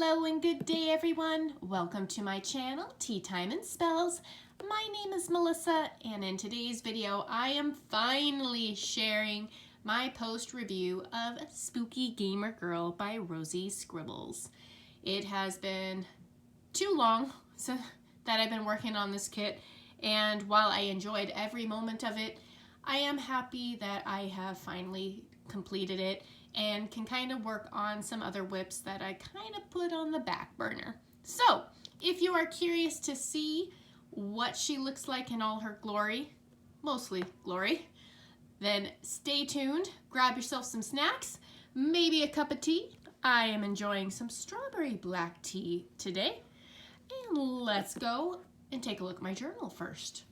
Hello and good day everyone. Welcome to my channel, Teatime and Spells. My name is Melissa and in today's video I am finally sharing my post review of Spooky Gamer Girl by Rosie Scribbles. It has been too long that I've been working on this kit, and while I enjoyed every moment of it, I am happy that I have finally completed it and can kind of work on some other whips that I kind of put on the back burner. So if you are curious to see what she looks like in all her glory, mostly glory, then stay tuned, grab yourself some snacks, maybe a cup of tea. I am enjoying some strawberry black tea today. And let's go and take a look at my journal first.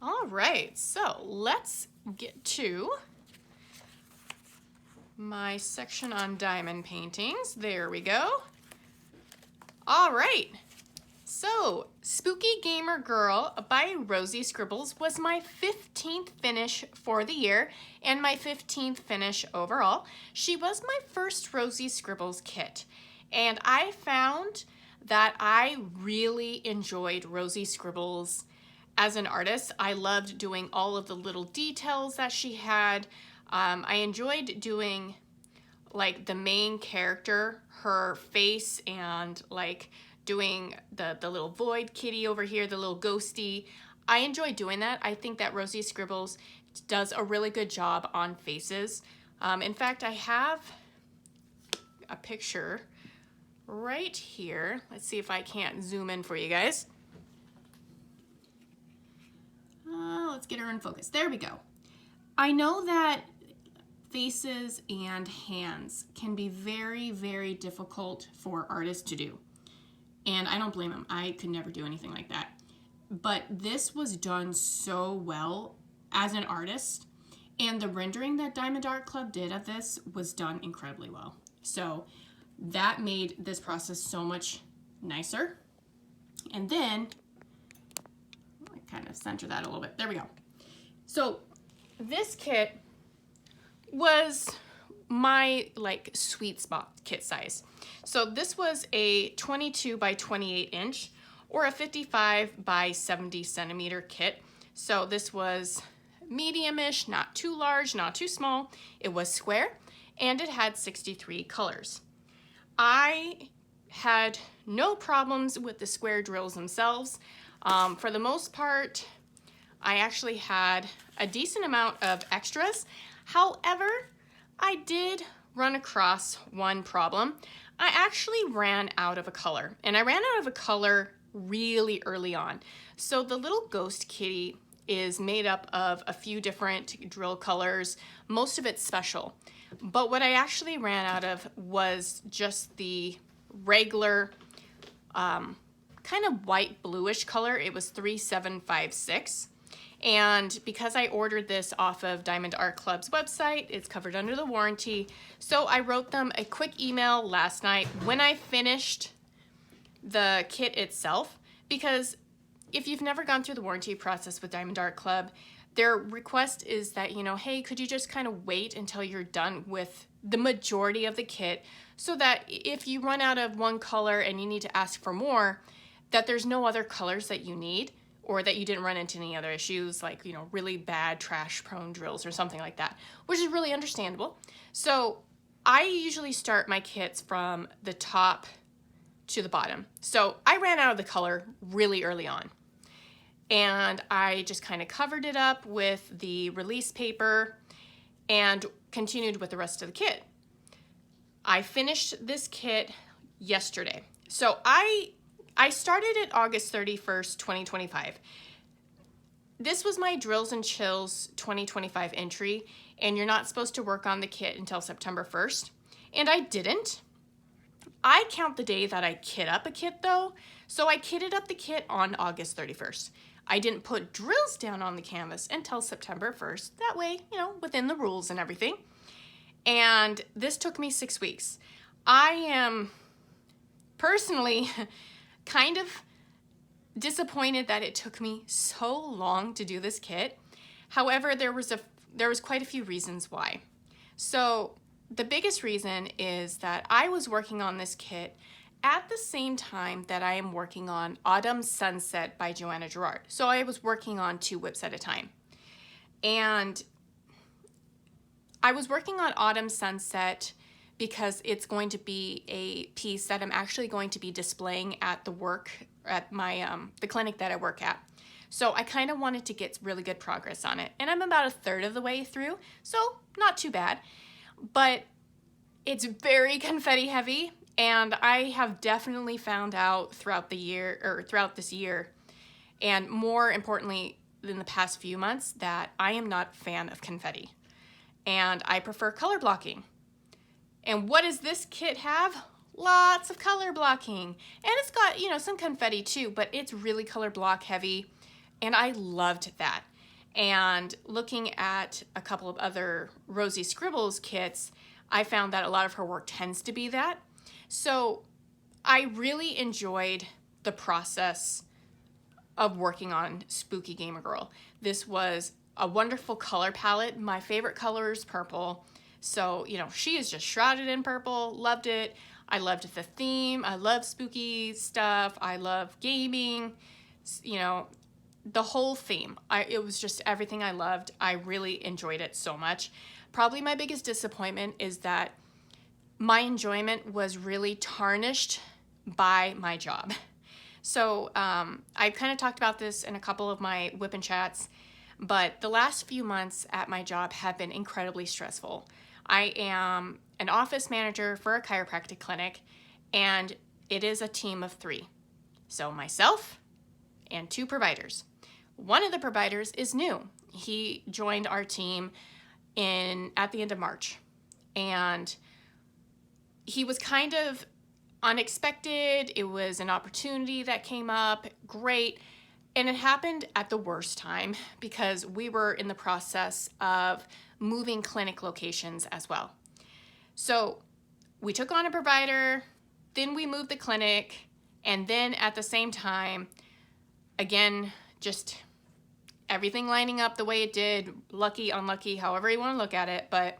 All right, so let's get to my section on diamond paintings. There we go. All right, so Spooky Gamer Girl by Rosie Scribbles was my 15th finish for the year and my 15th finish overall. She was my first Rosie Scribbles kit, and I found that I really enjoyed Rosie Scribbles as an artist. I loved doing all of the little details that she had. I enjoyed doing like the main character, her face, and like doing the little void kitty over here, the little ghosty. I enjoy doing that. I think that Rosie Scribbles does a really good job on faces. In fact, I have a picture right here. Let's see if I can't zoom in for you guys. Let's get her in focus. There we go. I know that faces and hands can be very, very difficult for artists to do. And I don't blame them. I could never do anything like that. But this was done so well as an artist. And the rendering that Diamond Art Club did of this was done incredibly well. So that made this process so much nicer. And then kind of center that a little bit. There we go. So this kit was my like sweet spot kit size. So this was a 22 by 28 inch or a 55 by 70 centimeter kit. So this was medium-ish, not too large, not too small. It was square and it had 63 colors. I had no problems with the square drills themselves. For the most part, I actually had a decent amount of extras. However, I did run across one problem. I actually ran out of a color, and I ran out of a color really early on. So the little ghost kitty is made up of a few different drill colors. Most of it's special. But what I actually ran out of was just the regular kind of white bluish color. It was 3756, and because I ordered this off of Diamond Art Club's website, it's covered under the warranty. So I wrote them a quick email last night when I finished the kit itself, because if you've never gone through the warranty process with Diamond Art Club, their request is that, you know, hey, could you just kind of wait until you're done with the majority of the kit, so that if you run out of one color and you need to ask for more, that there's no other colors that you need, or that you didn't run into any other issues like, you know, really bad trash prone drills or something like that, which is really understandable. So I usually start my kits from the top to the bottom. So I ran out of the color really early on, and I just kind of covered it up with the release paper and continued with the rest of the kit. I finished this kit yesterday. So I started it August 31st, 2025. This was my Drills and Chills 2025 entry, and you're not supposed to work on the kit until September 1st, and I didn't. I count the day that I kit up a kit though, so I kitted up the kit on August 31st. I didn't put drills down on the canvas until September 1st, that way, you know, within the rules and everything. And this took me 6 weeks. I am personally kind of disappointed that it took me so long to do this kit. However, there was quite a few reasons why. So the biggest reason is that I was working on this kit at the same time that I am working on Autumn Sunset by Joanna Gerard. So I was working on 2 whips at a time. And I was working on Autumn Sunset because it's going to be a piece that I'm actually going to be displaying at my the clinic that I work at. So I kind of wanted to get really good progress on it. And I'm about 1/3 of the way through, so not too bad. But it's very confetti heavy, and I have definitely found out throughout this year, and more importantly in the past few months, that I am not a fan of confetti. And I prefer color blocking. And what does this kit have? Lots of color blocking. And it's got, some confetti too, but it's really color block heavy. And I loved that. And looking at a couple of other Rosie Scribbles kits, I found that a lot of her work tends to be that. So I really enjoyed the process of working on Spooky Gamer Girl. This was a wonderful color palette. My favorite color is purple. So, she is just shrouded in purple. Loved it. I loved the theme. I love spooky stuff. I love gaming. The whole theme. It was just everything I loved. I really enjoyed it so much. Probably my biggest disappointment is that my enjoyment was really tarnished by my job. So I've kind of talked about this in a couple of my whip and chats, but the last few months at my job have been incredibly stressful. I am an office manager for a chiropractic clinic, and it is a team of 3. So myself and 2 providers. One of the providers is new. He joined our team at the end of March, and he was kind of unexpected. It was an opportunity that came up, great, and it happened at the worst time because we were in the process of moving clinic locations as well. So we took on a provider, then we moved the clinic, and then at the same time, again, just everything lining up the way it did, lucky, unlucky, however you want to look at it, but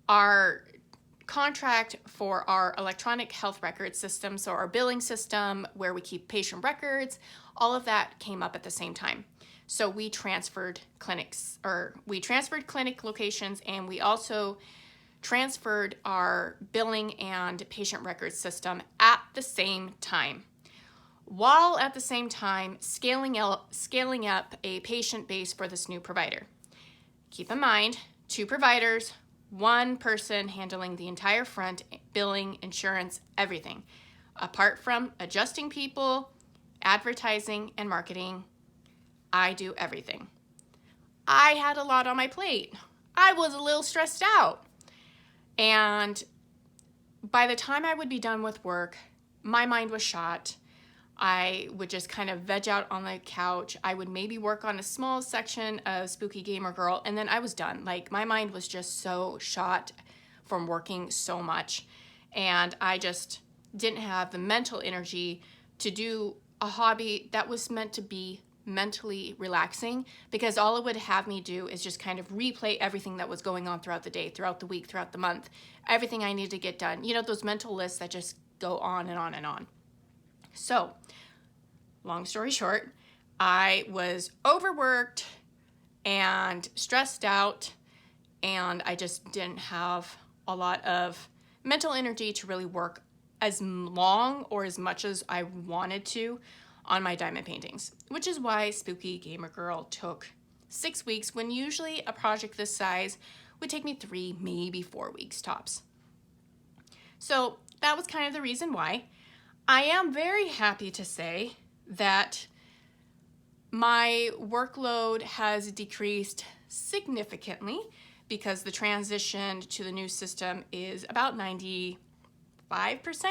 our contract for our electronic health record system, so our billing system where we keep patient records, all of that came up at the same time. So we transferred clinic locations, and we also transferred our billing and patient record system at the same time, while at the same time scaling up a patient base for this new provider. Keep in mind, 2 providers, 1 person handling the entire front, billing, insurance, everything. Apart from adjusting people, advertising, and marketing, I do everything. I had a lot on my plate. I was a little stressed out. And by the time I would be done with work, my mind was shot. I would just kind of veg out on the couch. I would maybe work on a small section of Spooky Gamer Girl, and then I was done. Like, my mind was just so shot from working so much, and I just didn't have the mental energy to do a hobby that was meant to be mentally relaxing, because all it would have me do is just kind of replay everything that was going on throughout the day, throughout the week, throughout the month, everything I needed to get done. Those mental lists that just go on and on and on. So, long story short, I was overworked and stressed out, and I just didn't have a lot of mental energy to really work as long or as much as I wanted to on my diamond paintings, which is why Spooky Gamer Girl took 6 weeks, when usually a project this size would take me 3, maybe 4 weeks tops. So that was kind of the reason why. I am very happy to say that my workload has decreased significantly because the transition to the new system is about 95%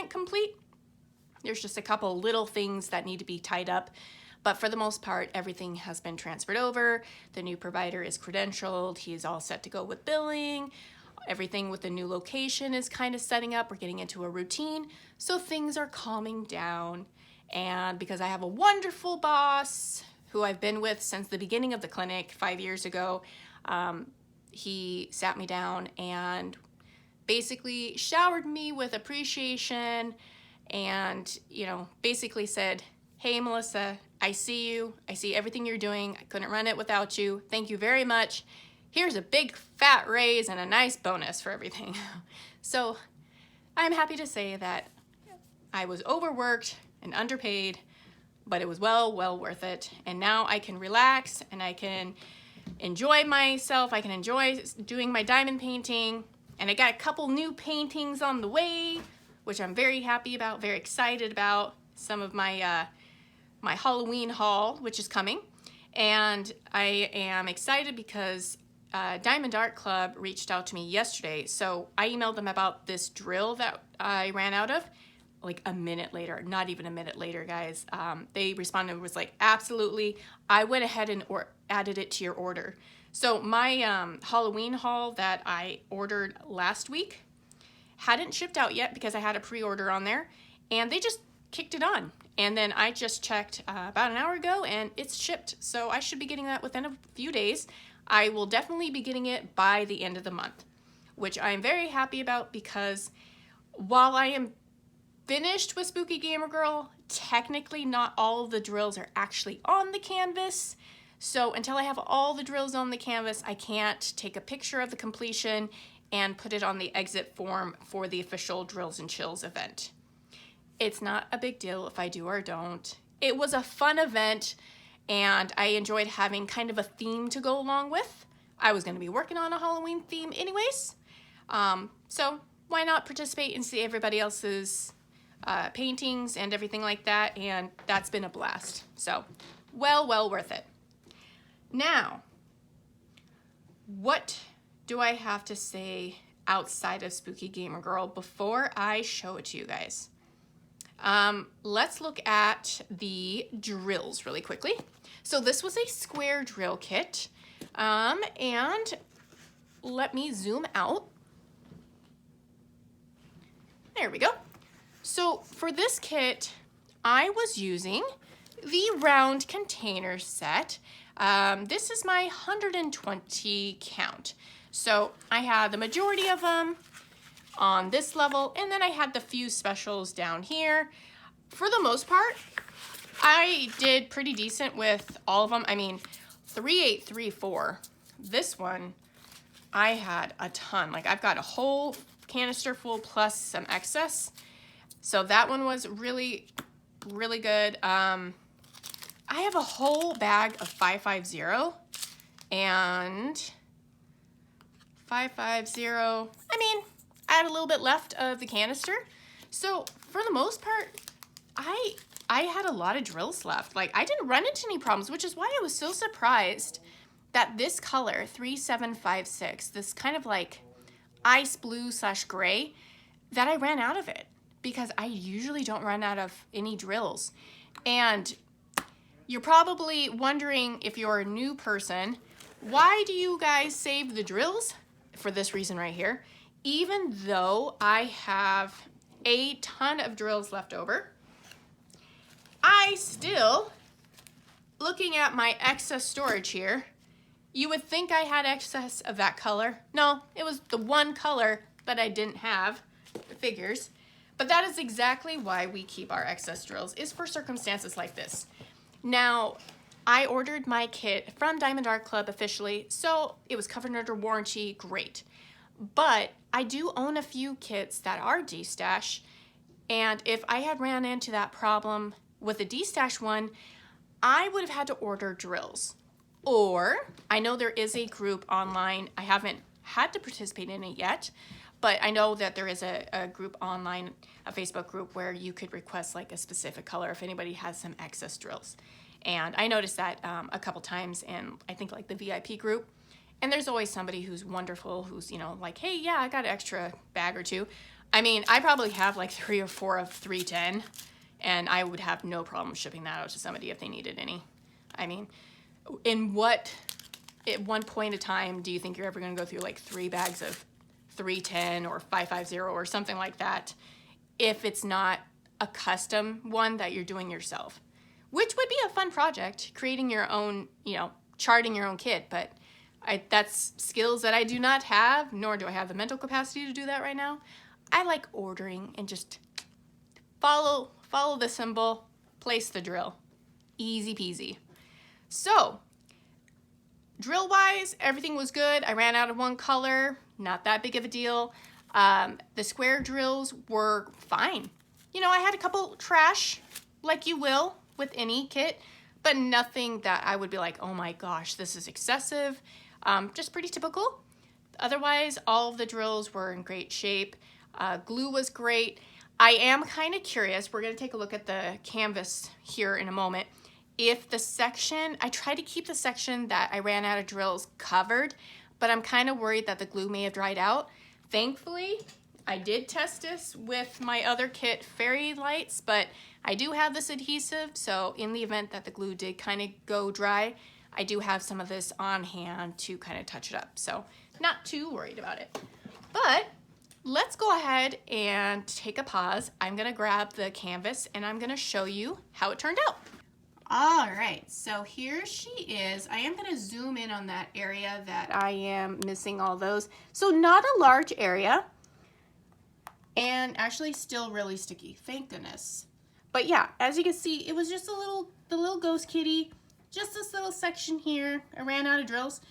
complete. There's just a couple little things that need to be tied up, but for the most part, everything has been transferred over. The new provider is credentialed. He's all set to go with billing. Everything with the new location is kind of setting up. We're getting into a routine, so things are calming down. And because I have a wonderful boss who I've been with since the beginning of the clinic 5 years ago, he sat me down and basically showered me with appreciation and, you know, basically said, hey, Mellissa, I see you. I see everything you're doing. I couldn't run it without you. Thank you very much. Here's a big fat raise and a nice bonus for everything. So I'm happy to say that I was overworked and underpaid, but it was well worth it. And now I can relax and I can enjoy myself. I can enjoy doing my diamond painting. And I got a couple new paintings on the way, which I'm very happy about, very excited about. Some of my my Halloween haul, which is coming. And I am excited because Diamond Art Club reached out to me yesterday. So I emailed them about this drill that I ran out of like a minute later, not even a minute later, guys. They responded and was like, absolutely. I went ahead and added it to your order. So my Halloween haul that I ordered last week hadn't shipped out yet because I had a pre-order on there, and they just kicked it on. And then I just checked about an hour ago and it's shipped. So I should be getting that within a few days. I will definitely be getting it by the end of the month, which I'm very happy about because while I am finished with Spooky Gamer Girl, technically not all of the drills are actually on the canvas. So until I have all the drills on the canvas, I can't take a picture of the completion and put it on the exit form for the official Drills and Chills event. It's not a big deal if I do or don't. It was a fun event and I enjoyed having kind of a theme to go along with. I was going to be working on a Halloween theme anyways. So why not participate and see everybody else's paintings and everything like that, and that's been a blast. So well worth it. Now, what do I have to say outside of Spooky Gamer Girl before I show it to you guys? Let's look at the drills really quickly. So this was a square drill kit, and let me zoom out. There we go. So for this kit, I was using the round container set. This is my 120 count. So I had the majority of them on this level, and then I had the few specials down here. For the most part, I did pretty decent with all of them. I mean, 3834, this one, I had a ton. Like I've got a whole canister full plus some excess. So that one was really good. I have a whole bag of 550 and 550. I mean, I had a little bit left of the canister. So for the most part, I had a lot of drills left. Like I didn't run into any problems, which is why I was so surprised that this color 3756, this kind of like ice blue / gray, that I ran out of it, because I usually don't run out of any drills. And you're probably wondering, if you're a new person, why do you guys save the drills? For this reason right here. Even though I have a ton of drills left over, I still, looking at my excess storage here, you would think I had excess of that color. No, it was the one color that I didn't have, the figures. But that is exactly why we keep our excess drills, is for circumstances like this. Now, I ordered my kit from Diamond Art Club officially, so it was covered under warranty, great. But I do own a few kits that are D-stash, and if I had ran into that problem with a D-stash one, I would have had to order drills. Or, I know there is a group online, I haven't had to participate in it yet, but I know that there is a group online, a Facebook group, where you could request like a specific color if anybody has some excess drills. And I noticed that a couple times in, I think, like the VIP group. And there's always somebody who's wonderful, who's, you know, like, hey, yeah, I got an extra bag or two. I mean, I probably have like 3 or 4 of 310, and I would have no problem shipping that out to somebody if they needed any. I mean, at one point in time, do you think you're ever going to go through like 3 bags of 310 or 550 or something like that, if it's not a custom one that you're doing yourself? Which would be a fun project, creating your own, you know, charting your own kit. But That's skills that I do not have, nor do I have the mental capacity to do that right now. I like ordering and just follow the symbol, place the drill. Easy peasy. So, drill-wise, everything was good. I ran out of one color, not that big of a deal. The square drills were fine. You know, I had a couple trash, like you will with any kit, but nothing that I would be like, oh my gosh, this is excessive. Just pretty typical. Otherwise, all of the drills were in great shape. Glue was great. I am kind of curious, we're gonna take a look at the canvas here in a moment. If the section, I tried to keep the section that I ran out of drills covered, but I'm kind of worried that the glue may have dried out. Thankfully, I did test this with my other kit, Fairy Lights, but I do have this adhesive, so in the event that the glue did kind of go dry, I do have some of this on hand to kind of touch it up, so not too worried about it. But let's go ahead and take a pause. I'm gonna grab the canvas and I'm gonna show you how it turned out. All right, so here she is. I am gonna zoom in on that area that I am missing all those. So not a large area, and actually still really sticky, thank goodness. But yeah, as you can see, it was just the little ghost kitty, just this little section here. I ran out of drills,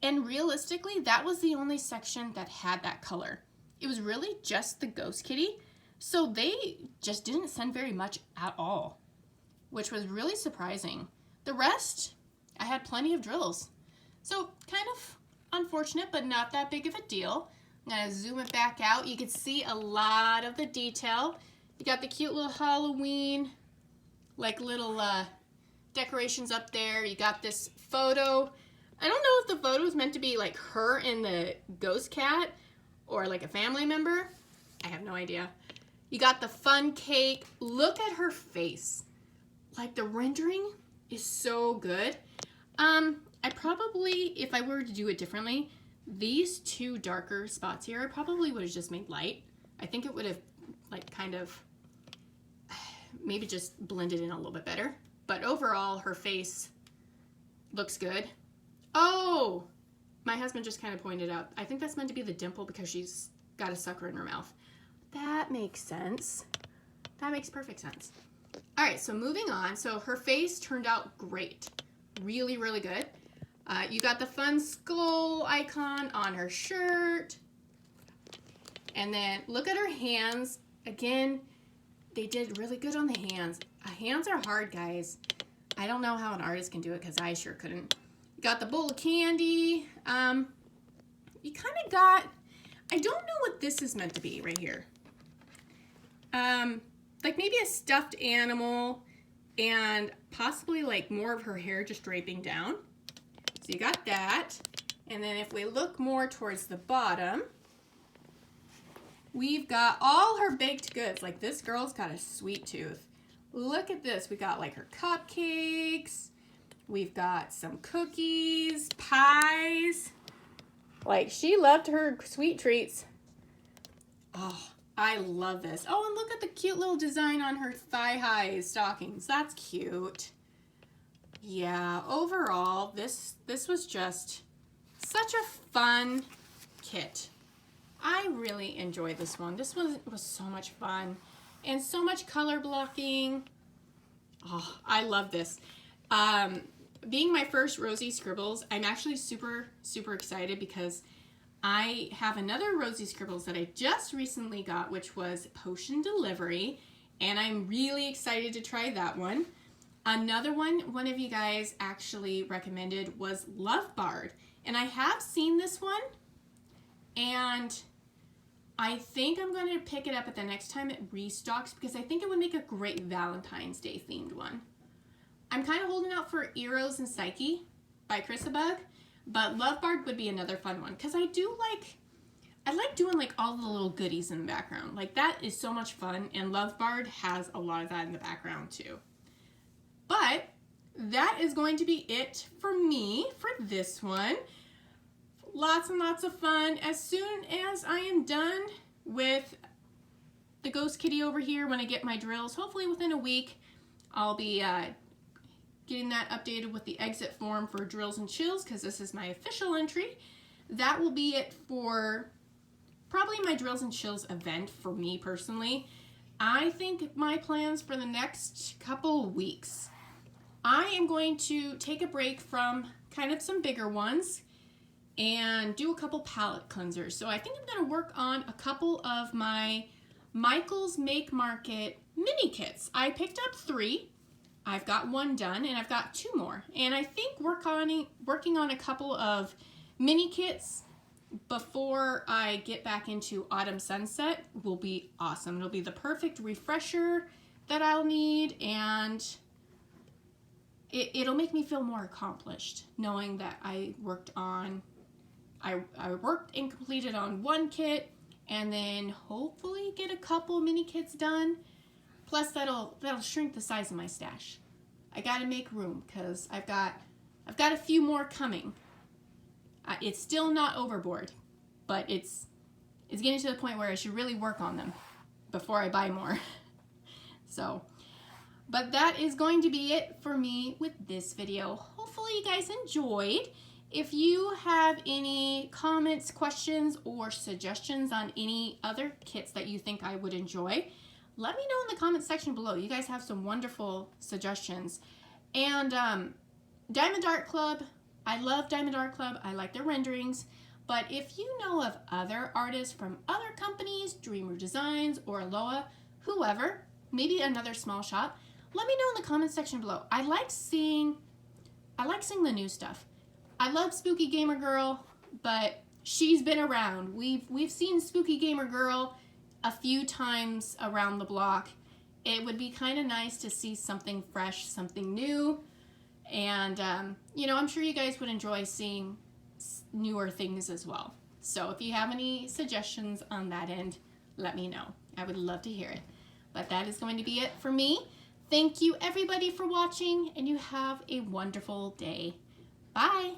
and realistically, that was the only section that had that color. It was really just the ghost kitty, so they just didn't send very much at all, which was really surprising. The rest, I had plenty of drills. So kind of unfortunate, but not that big of a deal. I'm gonna zoom it back out. You can see a lot of the detail. You got the cute little Halloween, like little decorations up there. You got this photo. I don't know if the photo is meant to be like her and the ghost cat or like a family member. I have no idea. You got the fun cake. Look at her face. Like the rendering is so good. I probably, if I were to do it differently, these two darker spots here, I probably would have just made light. I think it would have like kind of maybe just blended in a little bit better. But overall, her face looks good. Oh, my husband just kind of pointed out, I think that's meant to be the dimple because she's got a sucker in her mouth. That makes sense. That makes perfect sense. All right, so moving on. So her face turned out great. Really, really good. You got the fun skull icon on her shirt. And then look at her hands. Again, they did really good on the hands. Hands are hard, guys. I don't know how an artist can do it because I sure couldn't. You got the bowl of candy. You kind of got, I don't know what this is meant to be right here. Like maybe a stuffed animal and possibly like more of her hair just draping down. So you got that. And then if we look more towards the bottom, we've got all her baked goods. Like this girl's got a sweet tooth. Look at this. We got like her cupcakes. We've got some cookies, pies. Like she loved her sweet treats. Oh, I love this. Oh, and look at the cute little design on her thigh-high stockings. That's cute. Yeah, overall, this was just such a fun kit. I really enjoyed this one. This was so much fun and so much color blocking. Oh, I love this. Being my first Rosie Scribbles, I'm actually super, super excited because I have another Rosie Scribbles that I just recently got, which was Potion Delivery, and I'm really excited to try that one. Another one of you guys actually recommended was Love Bard, and I have seen this one, and I think I'm going to pick it up at the next time it restocks because I think it would make a great Valentine's Day themed one. I'm kind of holding out for Eros and Psyche by Chrisabug, but Love Bard would be another fun one because I like doing like all the little goodies in the background. Like that is so much fun, and Love Bard has a lot of that in the background too. But that is going to be it for me for this one. Lots and lots of fun. As soon as I am done with the ghost kitty over here, when I get my drills, hopefully within a week, I'll be getting that updated with the exit form for Drills and Chills, because this is my official entry. That will be it for probably my Drills and Chills event for me personally. I think my plans for the next couple weeks, I am going to take a break from kind of some bigger ones and do a couple palette cleansers. So I think I'm going to work on a couple of my Michael's Make Market mini kits. I picked up 3. I've got 1 done and I've got 2 more. And I think working on a couple of mini kits before I get back into Autumn Sunset will be awesome. It'll be the perfect refresher that I'll need, and it'll make me feel more accomplished knowing that I worked and completed on 1 kit, and then hopefully get a couple mini kits done. Plus that'll shrink the size of my stash. I gotta make room because I've got a few more coming. It's still not overboard, but it's getting to the point where I should really work on them before I buy more. So, but that is going to be it for me with this video. Hopefully you guys enjoyed. If you have any comments, questions, or suggestions on any other kits that you think I would enjoy, let me know in the comment section below. You guys have some wonderful suggestions. And Diamond Art Club, I love Diamond Art Club. I like their renderings. But if you know of other artists from other companies, Dreamer Designs or Aloha, whoever, maybe another small shop, let me know in the comment section below. I like seeing the new stuff. I love Spooky Gamer Girl, but she's been around. We've seen Spooky Gamer Girl a few times around the block. It would be kind of nice to see something fresh, something new. And, you know, I'm sure you guys would enjoy seeing newer things as well. So if you have any suggestions on that end, let me know. I would love to hear it. But that is going to be it for me. Thank you everybody for watching, and you have a wonderful day. Bye.